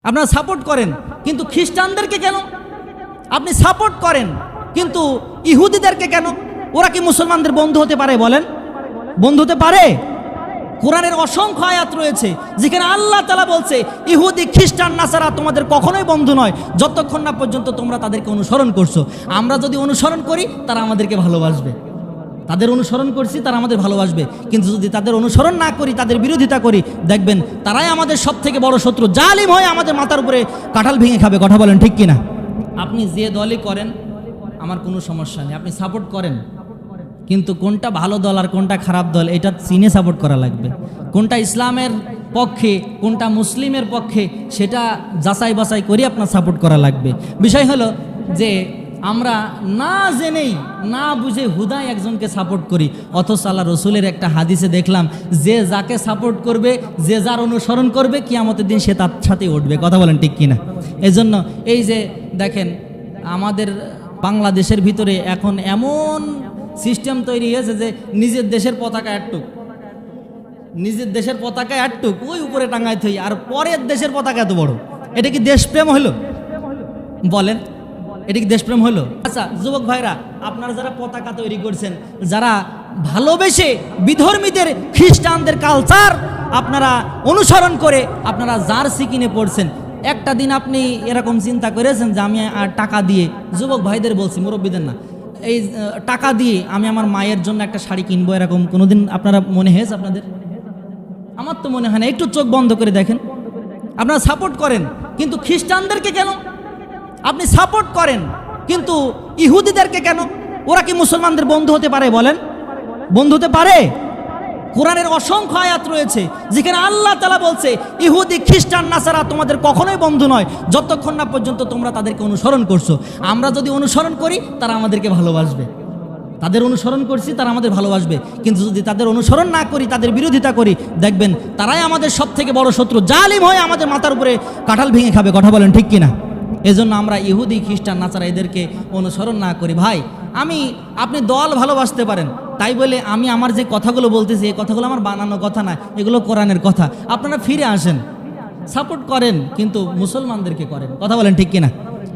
আপনারা সাপোর্ট করেন, কিন্তু খ্রিস্টানদেরকে কেন? আপনি সাপোর্ট করেন, কিন্তু ইহুদিদেরকে কেন? ওরা কি মুসলমানদের বন্ধু হতে পারে? বলেন, বন্ধু হতে পারে? কোরআনের অসংখ্য আয়াত রয়েছে যেখানে আল্লাহ তাআলা বলছে ইহুদি খ্রিস্টান নাসারা তোমাদের কখনোই বন্ধু নয় যতক্ষণ না পর্যন্ত তোমরা তাদেরকে অনুসরণ করছো। আমরা যদি অনুসরণ করি তারা আমাদেরকে ভালোবাসবে, তাদের অনুসরণ করছি তারা আমাদের ভালোবাসবে, কিন্তু যদি তাদের অনুসরণ না করি, তাদের বিরোধিতা করি, দেখবেন তারাই আমাদের সব থেকে বড় শত্রু। জালিম হয়ে আমাদের মাথার উপরে কাঁঠাল ভেঙে খাবে। কথা বলেন ঠিক কিনা? আপনি যে দলই করেন আমার কোনো সমস্যা নেই, আপনি সাপোর্ট করেন, কিন্তু কোনটা ভালো দল আর কোনটা খারাপ দল এটা চিনে সাপোর্ট করা লাগবে। কোনটা ইসলামের পক্ষে, কোনটা মুসলিমের পক্ষে, সেটা যাচাই বাছাই করে আপনার সাপোর্ট করা লাগবে। বিষয় হলো যে আমরা না জেনেই না বুঝে হুদায় একজনকে সাপোর্ট করি, অথচ আল্লাহ রসুলের একটা হাদিসে দেখলাম যে যাকে সাপোর্ট করবে, যে যার অনুসরণ করবে, কিয়ামতের দিন সে তার সাথে উঠবে। কথা বলেন ঠিক কিনা? এজন্য এই যে দেখেন আমাদের বাংলাদেশের ভিতরে এখন এমন সিস্টেম তৈরি হয়েছে যে নিজের দেশের পতাকা একটুক ওই উপরে টাঙ্গায় থই, আর পরের দেশের পতাকা এত বড়। এটা কি দেশপ্রেম হলো? বলেন, এটা কি দেশপ্রেম হলো? আচ্ছা যুবক ভাইরা, আপনারা যারা পতাকা তৈরি করছেন, যারা ভালোবেসে বিধর্মীদের খ্রিস্টানদের কালচার আপনারা অনুসরণ করে আপনারা জার্সি কিনে পড়ছেন, একটা দিন আপনি এরকম চিন্তা করেছেন যে আমি টাকা দিয়ে, যুবক ভাইদের বলছি, মুরব্বীদের না, এই টাকা দিয়ে আমি আমার মায়ের জন্য একটা শাড়ি কিনবো, এরকম কোনোদিন আপনারা মনে হয়েছে আপনাদের? আমার তো মনে হয় না। একটু চোখ বন্ধ করে দেখেন, আপনারা সাপোর্ট করেন, কিন্তু খ্রিস্টানদেরকে কেন? আপনি সাপোর্ট করেন, কিন্তু ইহুদিদেরকে কেন? ওরা কি মুসলমানদের বন্ধু হতে পারে? বলেন, বন্ধু হতে পারে? কোরআনের অসংখ্য আয়াত রয়েছে যেখানে আল্লাহ তাআলা বলছে ইহুদি খ্রিস্টান নাসারা তোমাদের কখনোই বন্ধু নয় যতক্ষণ না পর্যন্ত তোমরা তাদেরকে অনুসরণ করছো। আমরা যদি অনুসরণ করি তারা আমাদেরকে ভালোবাসবে, তাদের অনুসরণ করছি তারা আমাদের ভালোবাসবে, কিন্তু যদি তাদের অনুসরণ না করি, তাদের বিরোধিতা করি, দেখবেন তারাই আমাদের সব থেকে বড় শত্রু। জালিম হয়ে আমাদের মাথার উপরে কাঁঠাল ভেঙে খাবে। কথা বলেন ঠিক কিনা? এজন্য আমরা ইহুদি খ্রিস্টান নাসারা এদেরকে অনুসরণ না করি। ভাই, আপনি দল ভালোবাসতে পারেন, তাই বলে আমি আমার যে কথাগুলো বলতেছি এই কথাগুলো আমার বানানো কথা না, এগুলো কোরআনের কথা। আপনারা ফিরে আসেন, সাপোর্ট করেন, কিন্তু মুসলমানদেরকে করেন। কথা বলেন ঠিক কিনা?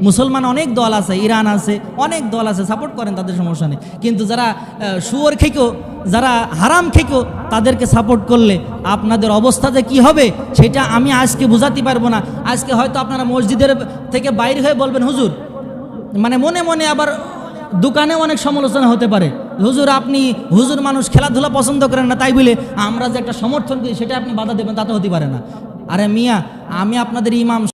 মুসলমান অনেক দল আছে, ইরান আছে, অনেক দল আছে, সাপোর্ট করেন, তাদের সমস্যা নেই, কিন্তু যারা শুয়োর খেকেও, যারা হারাম খেকেও তাদেরকে সাপোর্ট করলে আপনাদের অবস্থা যে কী হবে সেটা আমি আজকে বোঝাতে পারবো না। আজকে হয়তো আপনারা মসজিদের থেকে বাইরে হয়ে বলবেন হুজুর, মানে মনে মনে আবার দোকানে অনেক সমালোচনা হতে পারে, হুজুর আপনি হুজুর মানুষ খেলাধুলা পছন্দ করেন না, তাই বলে আমরা যে একটা সমর্থন করি সেটা আপনি বাধা দেবেন, তা তো হতে পারে না। আরে মিয়া, আমি আপনাদের ইমাম।